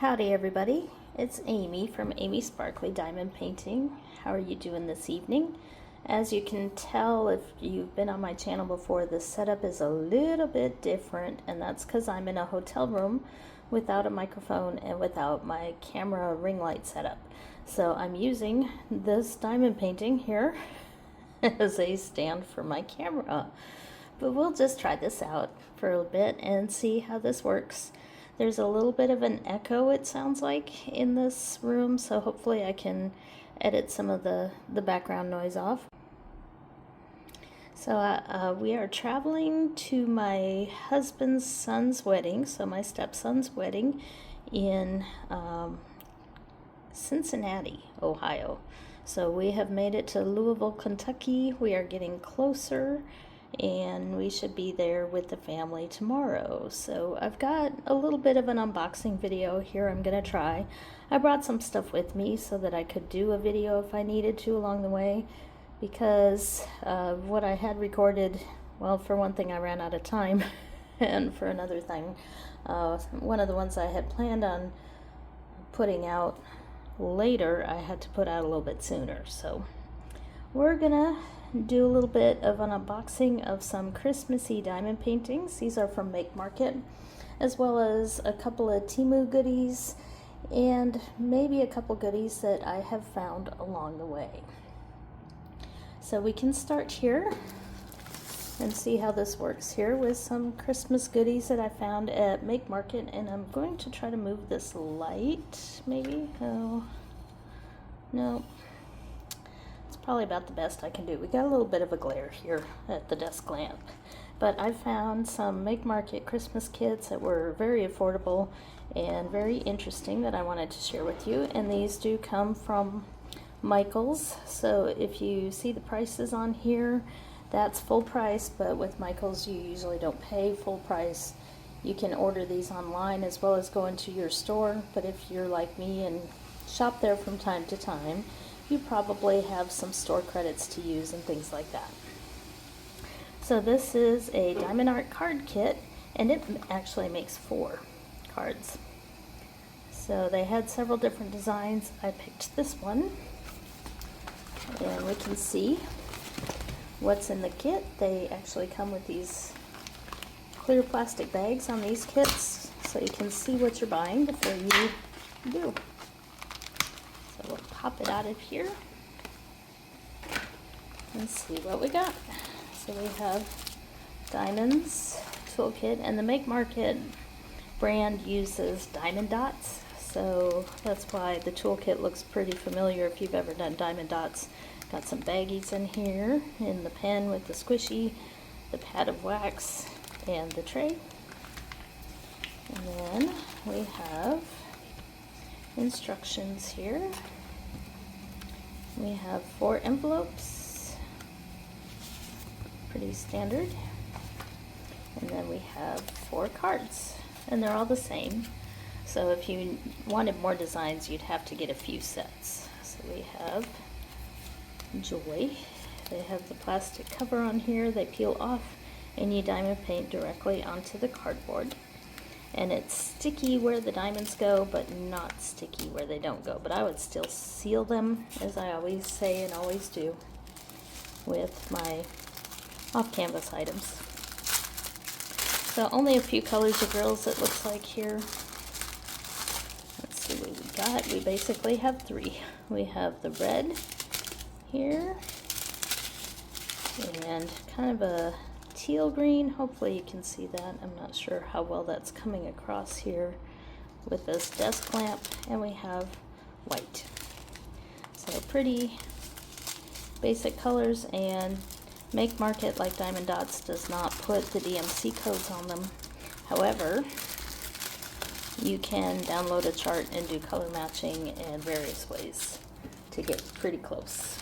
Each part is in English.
Howdy everybody, it's Amy from Amy Sparkly Diamond Painting. How are you doing this evening? As you can tell if you've been on my channel before, the setup is a little bit different, and that's because I'm in a hotel room without a microphone and without my camera ring light setup. So I'm using this diamond painting here as a stand for my camera. But we'll just try this out for a bit and see how this works. There's a little bit of an echo, it sounds like, in this room, so hopefully I can edit some of the background noise off. So we are traveling to my husband's son's wedding, so my stepson's wedding in Cincinnati, Ohio. So we have made it to Louisville, Kentucky. We are getting closer, and we should be there with the family tomorrow. So I've got a little bit of an unboxing video here I'm gonna try. I brought some stuff with me so that I could do a video if I needed to along the way, because what I had recorded, well, for one thing I ran out of time, and for another thing, one of the ones I had planned on putting out later, I had to put out a little bit sooner. So we're gonna do a little bit of an unboxing of some Christmassy diamond paintings. These are from Make Market, as well as a couple of Temu goodies and maybe a couple goodies that I have found along the way. So we can start here and see how this works here with some Christmas goodies that I found at Make Market. And I'm going to try to move this light, maybe. Oh no, probably about the best I can do. We got a little bit of a glare here at the desk lamp, but I found some Make Market Christmas kits that were very affordable and very interesting that I wanted to share with you. And these do come from Michaels, so if you see the prices on here, that's full price, but with Michaels you usually don't pay full price. You can order these online as well as go into your store, but if you're like me and shop there from time to time, you probably have some store credits to use and things like that. So this is a Diamond Art card kit, and it actually makes 4 cards. So they had several different designs. I picked this one, and we can see what's in the kit. They actually come with these clear plastic bags on these kits, so you can see what you're buying before you do. So we'll pop it out of here and see what we got. So we have diamonds toolkit, and the Make Market brand uses diamond dots, so that's why the toolkit looks pretty familiar if you've ever done diamond dots. Got some baggies in here, in the pen with the squishy, the pad of wax, and the tray. And then we have instructions here. We have 4 envelopes, pretty standard, and then we have 4 cards, and they're all the same. So if you wanted more designs, you'd have to get a few sets. So we have Joy. They have the plastic cover on here. They peel off, and you diamond paint directly onto the cardboard. And it's sticky where the diamonds go, but not sticky where they don't go. But I would still seal them, as I always say and always do with my off-canvas items. So only a few colors of girls, it looks like here. Let's see what we got. We basically have 3. We have the red here, and kind of a teal green. Hopefully you can see that. I'm not sure how well that's coming across here with this desk lamp. And we have white. So pretty basic colors, and Make Market, like Diamond Dots, does not put the DMC codes on them. However, you can download a chart and do color matching and various ways to get pretty close.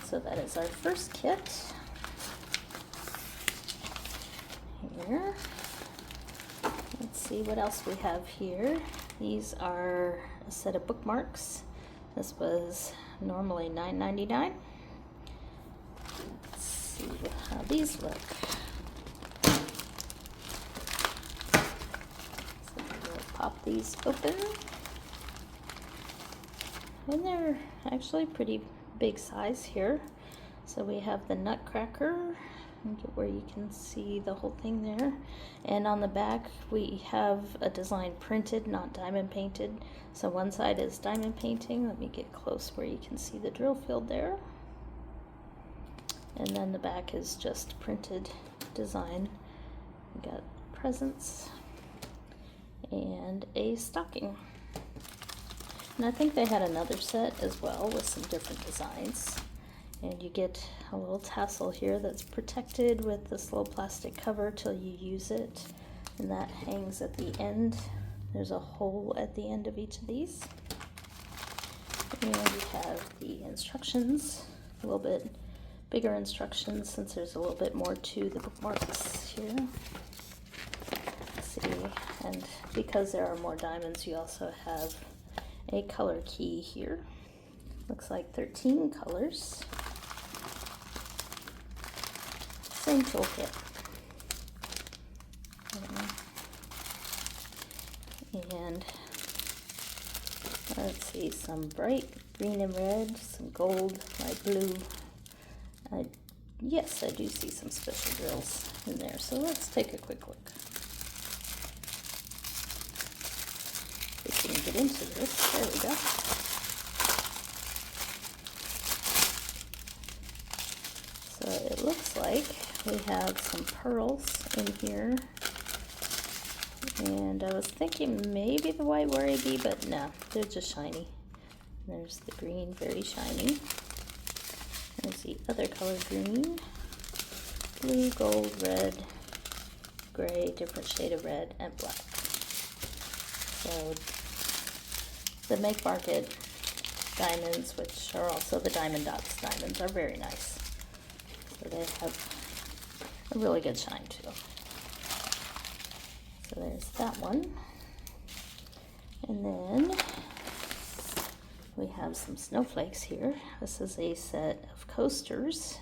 So that is our first kit. Here. Let's see what else we have here. These are a set of bookmarks. This was normally $9.99. Let's see how these look. So we'll pop pop these open. And they're actually pretty big size here. So we have the nutcracker, where you can see the whole thing there. And on the back we have a design printed, not diamond painted. So one side is diamond painting. Let me get close where you can see the drill field there. And then the back is just printed design. We got presents and a stocking. And I think they had another set as well with some different designs. And you get a little tassel here that's protected with this little plastic cover till you use it. And that hangs at the end. There's a hole at the end of each of these. And we have the instructions, a little bit bigger instructions since there's a little bit more to the bookmarks here. Let's see, and because there are more diamonds, you also have a color key here. Looks like 13 colors. Same toolkit. And let's see, some bright green and red, some gold, light blue. Yes, I do see some special drills in there. So let's take a quick look. If we can get into this. There we go. So it looks like we have some pearls in here. And I was thinking maybe the white were AB, but no, they're just shiny. There's the green, very shiny. There's the other color green, blue, gold, red, gray, different shade of red, and black. So the Make Market diamonds, which are also the Diamond Dots diamonds, are very nice. So they have a really good shine too. So there's that one. And then we have some snowflakes here. This is a set of coasters,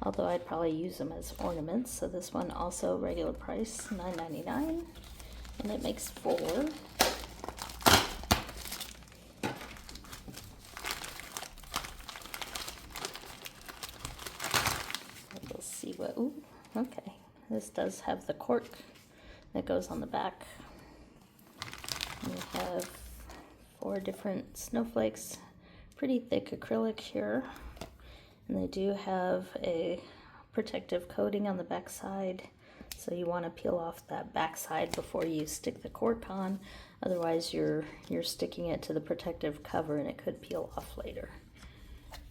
although I'd probably use them as ornaments. So this one also regular price, $9.99, and it makes 4. We'll see what, ooh, okay. This does have the cork that goes on the back. We have 4 different snowflakes, pretty thick acrylic here, and they do have a protective coating on the back side, so you want to peel off that back side before you stick the cork on, otherwise you're sticking it to the protective cover and it could peel off later.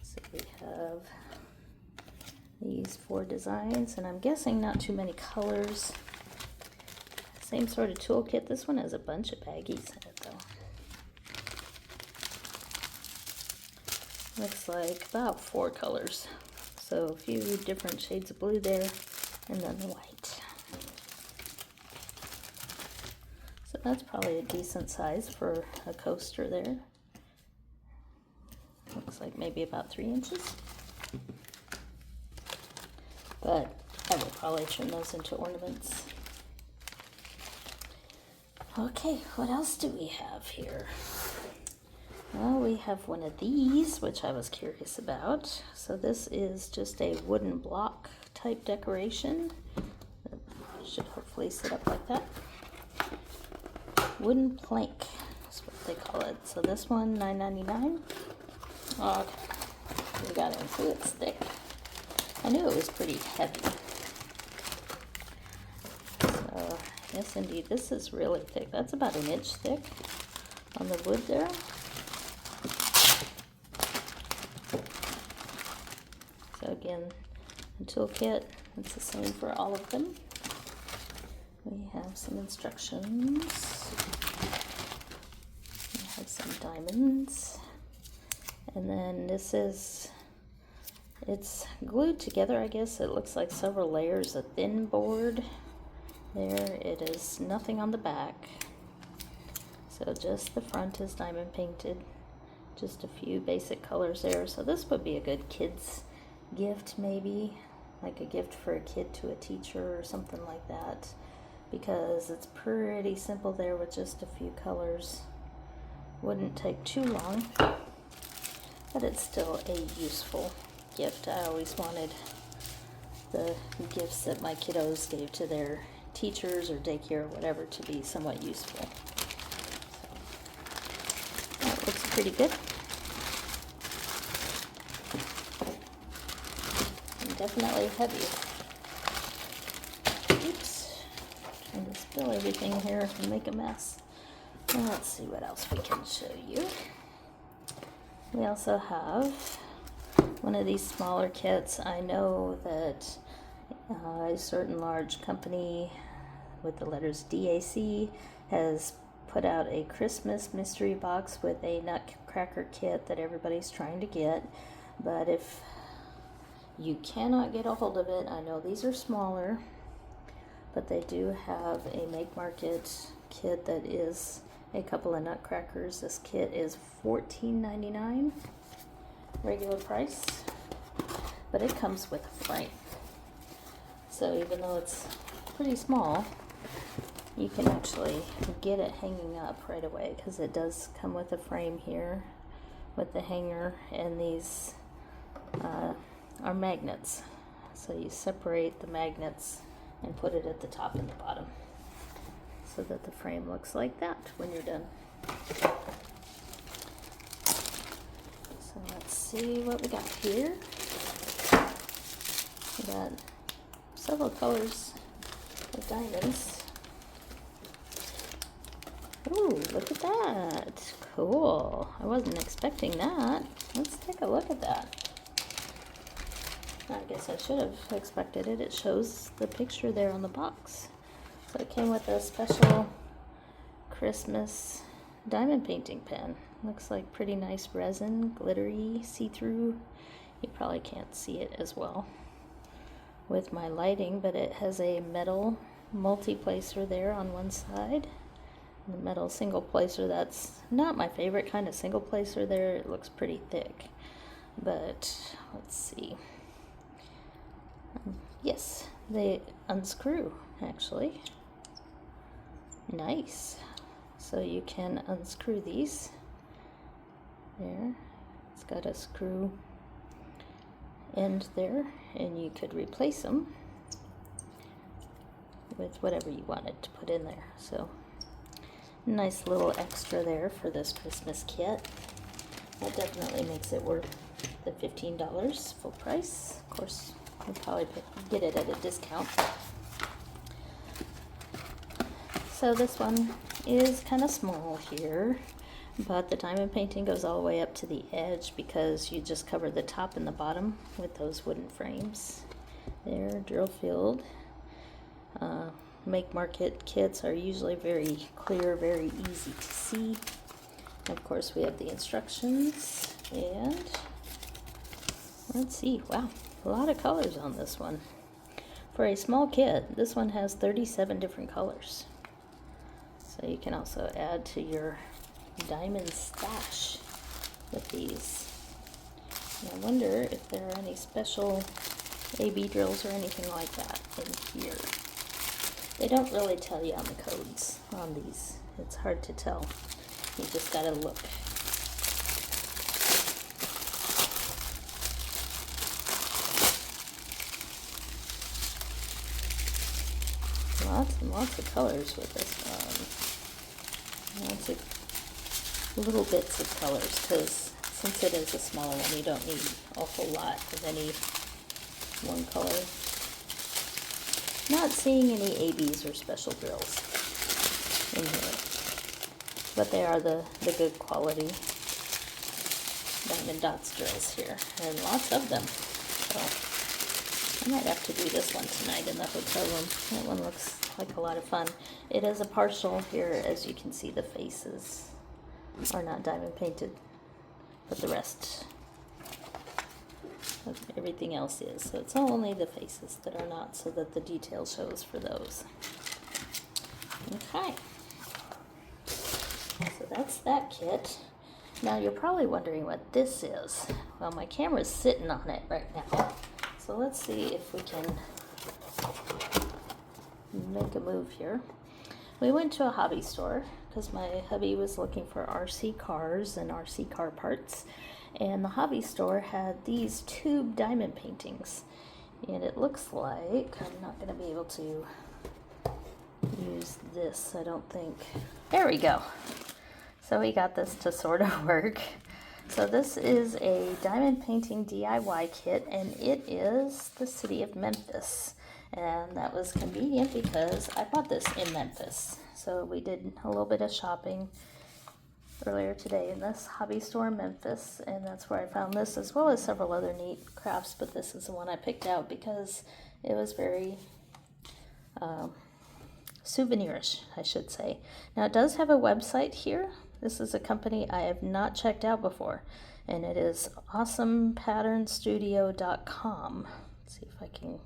So we have these 4 designs, and I'm guessing not too many colors. Same sort of toolkit. This one has a bunch of baggies in it though. Looks like about 4 colors. So a few different shades of blue there, and then the white. So that's probably a decent size for a coaster there. Looks like maybe about 3 inches. But I will probably turn those into ornaments. Okay, what else do we have here? Well, we have one of these, which I was curious about. So this is just a wooden block type decoration. It should hopefully sit up like that. Wooden plank is what they call it. So this one, $9.99. Okay, we got it. See, it's thick. I knew it was pretty heavy. So, yes, indeed, this is really thick. That's about 1 inch thick on the wood there. So again, the toolkit, it's the same for all of them. We have some instructions. We have some diamonds. And then this is, it's glued together, I guess. It looks like several layers of thin board. There it is, nothing on the back. So just the front is diamond painted. Just a few basic colors there. So this would be a good kid's gift maybe. Like a gift for a kid to a teacher or something like that. because it's pretty simple there with just a few colors. Wouldn't take too long, but it's still a useful gift. I always wanted the gifts that my kiddos gave to their teachers or daycare or whatever to be somewhat useful. So, that looks pretty good. And definitely heavy. Oops. Trying to spill everything here and make a mess. Well, let's see what else we can show you. We also have one of these smaller kits. I know that a certain large company with the letters DAC has put out a Christmas mystery box with a nutcracker kit that everybody's trying to get. But if you cannot get a hold of it, I know these are smaller, but they do have a Make Market kit that is a couple of nutcrackers. This kit is $14.99 regular price, but it comes with a frame. So even though it's pretty small, you can actually get it hanging up right away, because it does come with a frame here with the hanger, and these are magnets. So you separate the magnets and put it at the top and the bottom, so that the frame looks like that when you're done. So let's see what we got here. We got several colors of diamonds. Ooh, look at that. Cool. I wasn't expecting that. Let's take a look at that. I guess I should have expected it. It shows the picture there on the box. So it came with a special Christmas diamond painting pen. Looks like pretty nice resin, glittery, see-through. You probably can't see it as well with my lighting, but it has a metal multi-placer there on one side. The metal single placer, that's not my favorite kind of single placer there. It looks pretty thick. But let's see. Yes, they unscrew actually. Nice. So you can unscrew these. There. It's got a screw end there, and you could replace them with whatever you wanted to put in there. So nice little extra there for this Christmas kit. That definitely makes it worth the $15 full price. Of course, you'll probably get it at a discount. So this one is kind of small here, but the diamond painting goes all the way up to the edge because you just cover the top and the bottom with those wooden frames. There, drill field. Make Market kits are usually very clear, very easy to see. And of course, we have the instructions, and let's see, wow, a lot of colors on this one. For a small kit, this one has 37 different colors. So you can also add to your diamond stash with these. And I wonder if there are any special AB drills or anything like that in here. They don't really tell you on the codes on these. It's hard to tell. You just gotta look. Lots and lots of colors with this one. Lots of little bits of colors, because since it is a smaller one, you don't need a whole lot of any one color. Not seeing any ABs or special drills in here, but they are the good quality diamond dots drills here, and lots of them. So I might have to do this one tonight in the hotel room. That one looks like a lot of fun. It is a partial here, as you can see. The faces are not diamond painted, but the rest of everything else is. So it's only the faces that are not, so that the detail shows for those. Okay. So that's that kit. Now you're probably wondering what this is. Well, my camera's sitting on it right now. So let's see if we can make a move here. We went to a hobby store because my hubby was looking for RC cars and RC car parts, and the hobby store had these tube diamond paintings, and it looks like I'm not going to be able to use this, I don't think. There we go. So we got this to sort of work. So this is a diamond painting DIY kit, and it is the city of Memphis. And that was convenient because I bought this in Memphis. So we did a little bit of shopping earlier today in this hobby store in Memphis, and that's where I found this, as well as several other neat crafts, but this is the one I picked out because it was very souvenirs, I should say. Now it does have a website here. This is a company I have not checked out before, and it is awesomepatternstudio.com. Let's see if I can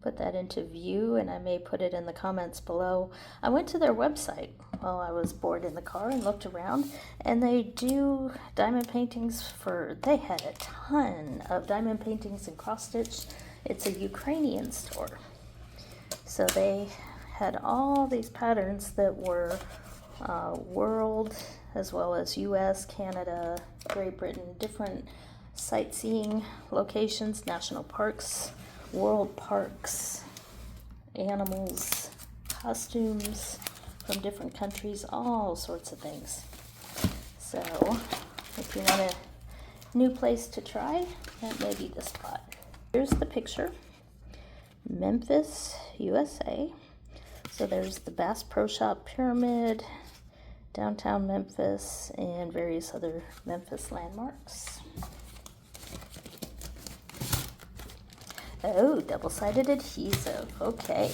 put that into view, and I may put it in the comments below. I went to their website while I was bored in the car and looked around, and they do diamond paintings they had a ton of diamond paintings and cross stitch. It's a Ukrainian store. So they had all these patterns that were world as well as US, Canada, Great Britain, different sightseeing locations, national parks, world parks, animals, costumes from different countries, all sorts of things. So if you want a new place to try, that may be the spot. Here's the picture. Memphis, USA. So there's the Bass Pro Shop Pyramid, downtown Memphis, and various other Memphis landmarks. Oh, double-sided adhesive. Okay.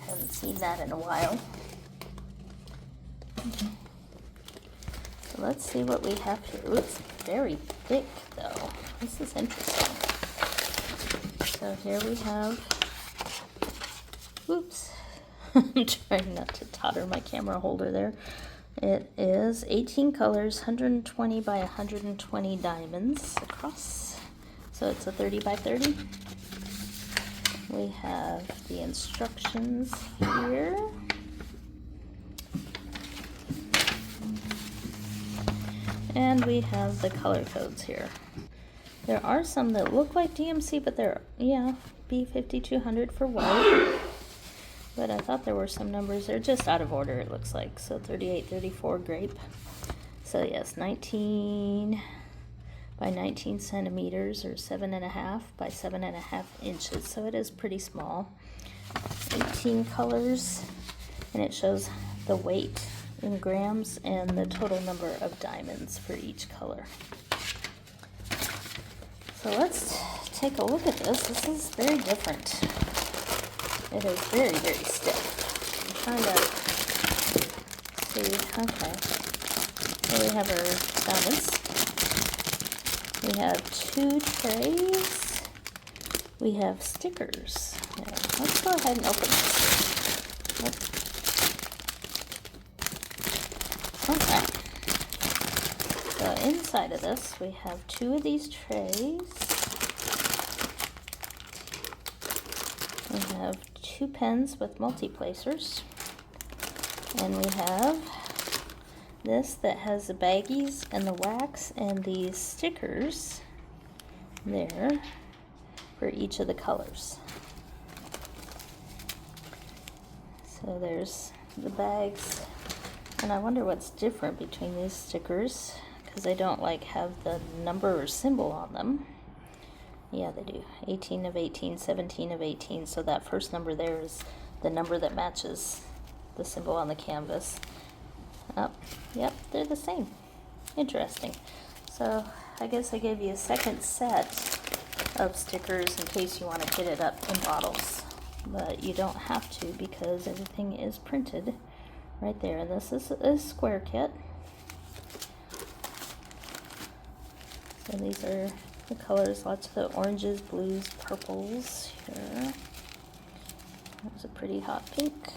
Haven't seen that in a while. So let's see what we have here. Ooh, it's very thick, though. This is interesting. So here we have, oops, I'm trying not to totter my camera holder there. It is 18 colors, 120 by 120 diamonds across. So it's a 30 by 30. We have the instructions here. And we have the color codes here. There are some that look like DMC, but they're, yeah, B5200 for white. But I thought there were some numbers. They're just out of order, it looks like. So 3834 grape. So yes, 19 by 19 centimeters, or 7.5 by 7.5 inches. So it is pretty small. 18 colors, and it shows the weight in grams and the total number of diamonds for each color. So let's take a look at this. This is very different. It is very, very stiff. I'm trying to see. Okay. So we have our diamonds. We have 2 trays. We have stickers. Yeah, let's go ahead and open this. Okay. So inside of this, we have 2 of these trays. We have 2 pens with multi-placers. And we have this that has the baggies and the wax and these stickers there for each of the colors. So there's the bags, and I wonder what's different between these stickers, because they don't like have the number or symbol on them. Yeah, they do. 18 of 18, 17 of 18. So that first number there is the number that matches the symbol on the canvas. Oh, yep, they're the same. Interesting. So I guess I gave you a second set of stickers in case you want to kit it up in bottles. But you don't have to, because everything is printed right there. And this is a square kit. So these are the colors, lots of the oranges, blues, purples here. That's a pretty hot pink.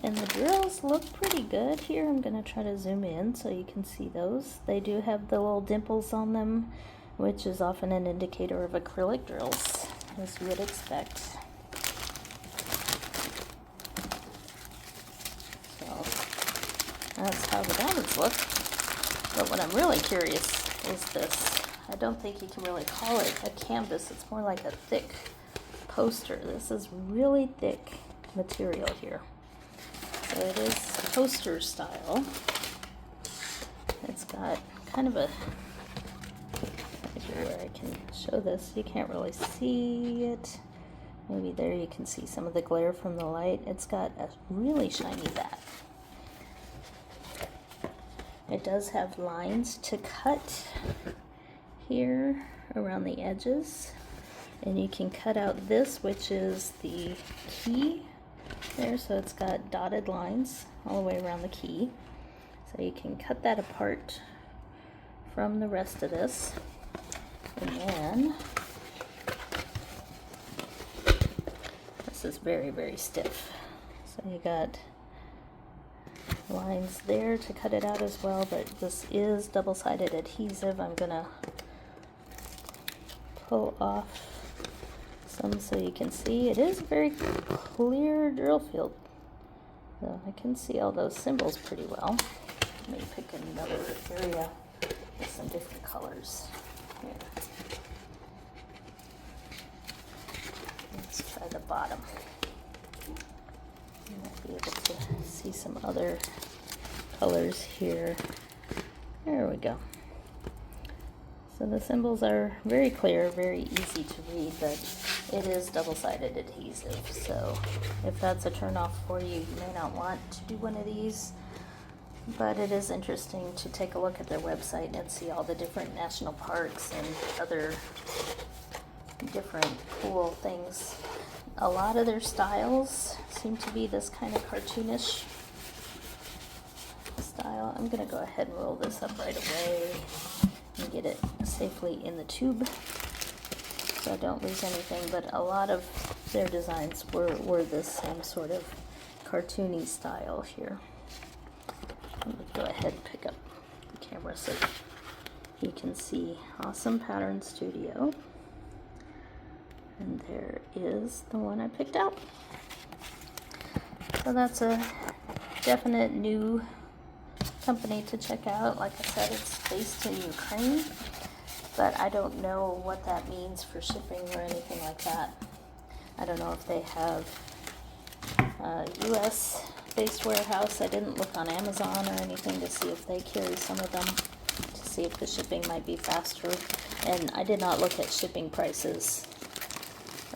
And the drills look pretty good here. I'm going to try to zoom in so you can see those. They do have the little dimples on them, which is often an indicator of acrylic drills, as you would expect. That's how the diamonds look. But what I'm really curious is this. I don't think you can really call it a canvas. It's more like a thick poster. This is really thick material here. So it is poster style. It's got kind of a, right here where I can show this. You can't really see it. Maybe there you can see some of the glare from the light. It's got a really shiny back. It does have lines to cut here around the edges, and you can cut out this, which is the key there, so it's got dotted lines all the way around the key, so you can cut that apart from the rest of this. And then this is very, very stiff, so you got lines there to cut it out as well, but this is double-sided adhesive. I'm gonna pull off some so you can see. It is a very clear drill field, so I can see all those symbols pretty well. Let me pick another area with some different colors here. Let's try the bottom. You might be able to see some other colors here. There we go. So the symbols are very clear, very easy to read, but it is double-sided adhesive. So if that's a turn-off for you, you may not want to do one of these, but it is interesting to take a look at their website and see all the different national parks and other different cool things. A lot of their styles seem to be this kind of cartoonish style. I'm going to go ahead and roll this up right away and get it safely in the tube so I don't lose anything, but a lot of their designs were this same sort of cartoony style here. Let me go ahead and pick up the camera so you can see Awesome Pattern Studio. And there is the one I picked out. So that's a definite new company to check out. Like I said, it's based in Ukraine, but I don't know what that means for shipping or anything like that. I don't know if they have a US based warehouse. I didn't look on Amazon or anything to see if they carry some of them, to see if the shipping might be faster. And I did not look at shipping prices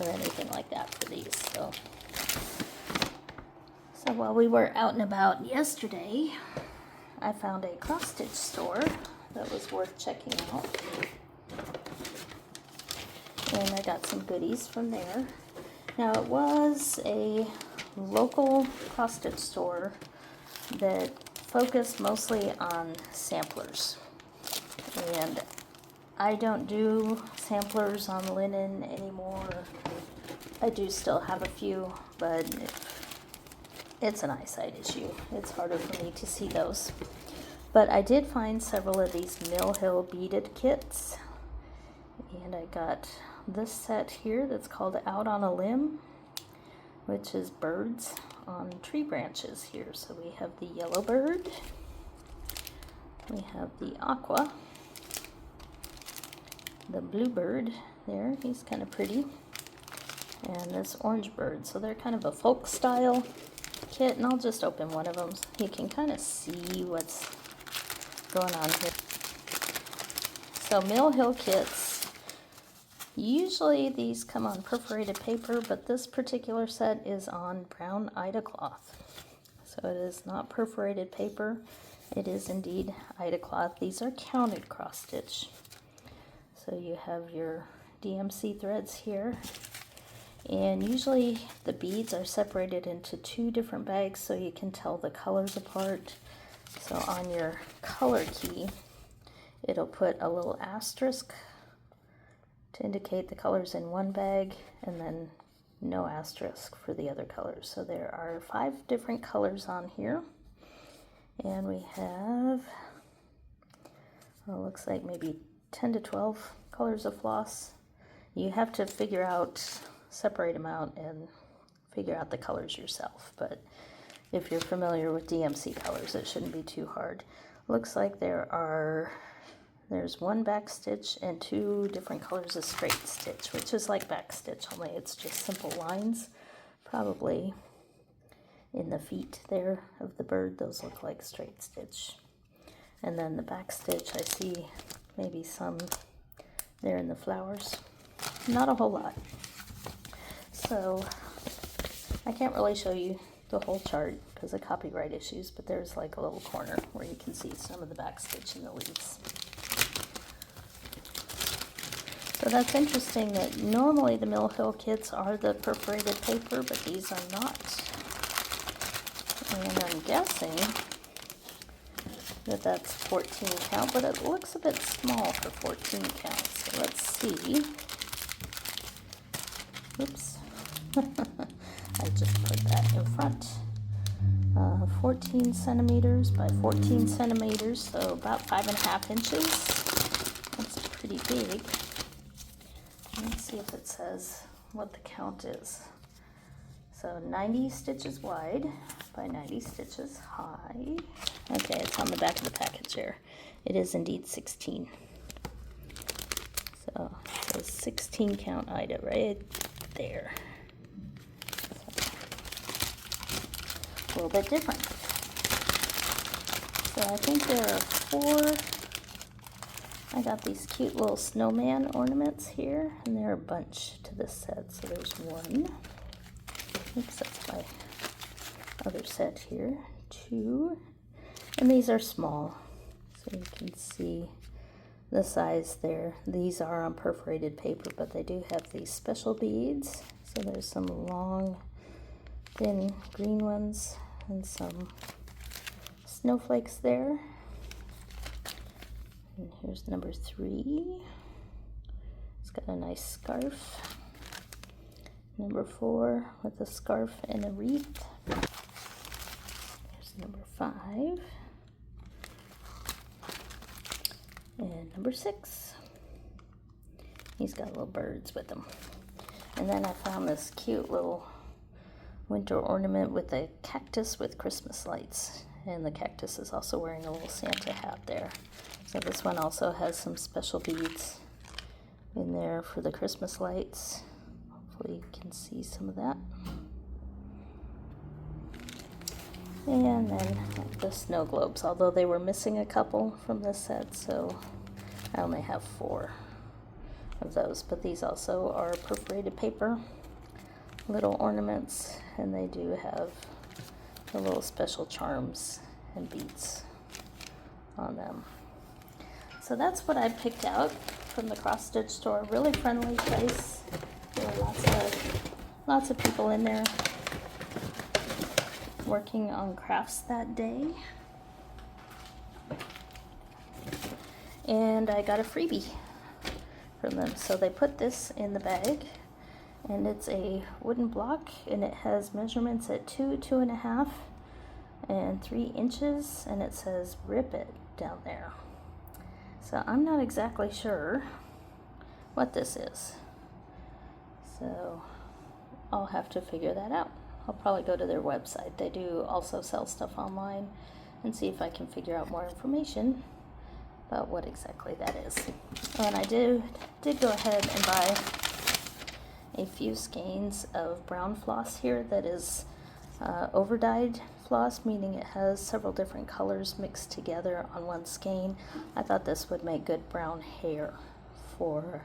or anything like that for these. So while we were out and about yesterday, I found a cross-stitch store that was worth checking out, and I got some goodies from there. Now, it was a local cross-stitch store that focused mostly on samplers, and I don't do samplers on linen anymore. I do still have a few, but it's an eyesight issue. It's harder for me to see those. But I did find several of these Mill Hill beaded kits, and I got this set here that's called Out on a Limb, which is birds on tree branches here. So we have the yellow bird, we have the aqua, the bluebird there, he's kind of pretty, and this orange bird. So they're kind of a folk style kit, and I'll just open one of them so you can kind of see what's going on here. So Mill Hill kits, usually these come on perforated paper, but this particular set is on brown Ida cloth. So it is not perforated paper, it is indeed Ida cloth. These are counted cross stitch. So you have your DMC threads here, and usually the beads are separated into two different bags so you can tell the colors apart. So on your color key, it'll put a little asterisk to indicate the colors in one bag, and then no asterisk for the other colors. So there are 5 different colors on here, and we have, well, looks like maybe 10 to 12 colors of floss. You have to figure out, separate them out and figure out the colors yourself, but If you're familiar with DMC colors, it shouldn't be too hard. Looks like there's one back stitch and 2 different colors of straight stitch, which is like back stitch, only it's just simple lines. Probably in the feet there of the bird, those look like straight stitch. And then the back stitch, I see maybe some there in the flowers. Not a whole lot. So I can't really show you the whole chart because of copyright issues, but there's like a little corner where you can see some of the back stitch in the leaves. So that's interesting that normally the Mill Hill kits are the perforated paper, but these are not. And I'm guessing that that's 14 count, but it looks a bit small for 14 count. So let's see. Oops. I just put that in front. 14 centimeters by 14 centimeters, so about 5.5 inches. That's pretty big. Let's see if it says what the count is. So 90 stitches wide by 90 stitches high. Okay, it's on the back of the package here. It is indeed 16. So it says 16 count Ida right there. A little bit different. So I think there are 4. I got these cute little snowman ornaments here, and there are a bunch to this set. So there's 1. Oops, that's my other set here. 2. And these are small, so you can see the size there. These are on perforated paper, but they do have these special beads. So there's some long, thin green ones and some snowflakes there. And here's number 3. It's got a nice scarf. Number 4 with a scarf and a wreath. Here's number 5. And number 6. He's got little birds with him. And then I found this cute little winter ornament with a cactus with Christmas lights. And the cactus is also wearing a little Santa hat there. So this one also has some special beads in there for the Christmas lights. Hopefully you can see some of that. And then the snow globes, although they were missing a couple from this set, so I only have 4 of those. But these also are perforated paper, little ornaments, and they do have the little special charms and beads on them. So that's what I picked out from the cross stitch store. Really friendly place. There were lots of people in there working on crafts that day. And I got a freebie from them. So they put this in the bag, and it's a wooden block, and it has measurements at 2, 2.5, and 3 inches, and it says "Rip It" down there. So I'm not exactly sure what this is. So I'll have to figure that out. I'll probably go to their website. They do also sell stuff online, and see if I can figure out more information about what exactly that is. Oh, and I did go ahead and buy a few skeins of brown floss here that is over-dyed floss, meaning it has several different colors mixed together on one skein. I thought this would make good brown hair for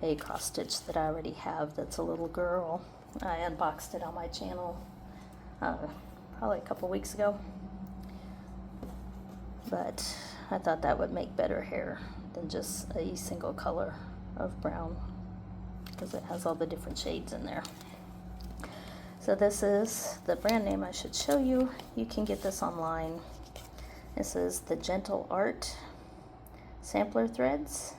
a cross stitch that I already have that's a little girl. I unboxed it on my channel probably a couple weeks ago, but I thought that would make better hair than just a single color of brown, because it has all the different shades in there. So this is the brand name I should show you. You can get this online. This is the Gentle Art sampler threads.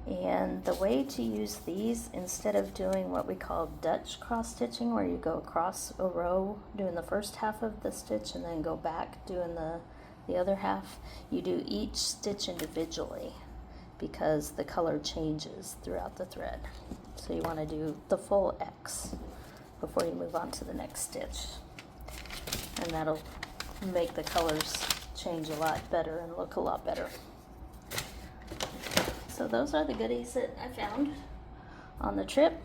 And the way to use these, instead of doing what we call Dutch cross stitching, where you go across a row doing the first half of the stitch and then go back doing the other half, you do each stitch individually, because the color changes throughout the thread. So you want to do the full X before you move on to the next stitch. and that'll make the colors change a lot better and look a lot better. So those are the goodies that I found on the trip.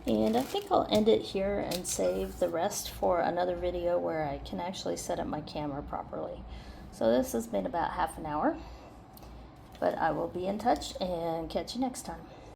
And I think I'll end it here and save the rest for another video where I can actually set up my camera properly. So this has been about half an hour, but I will be in touch and catch you next time.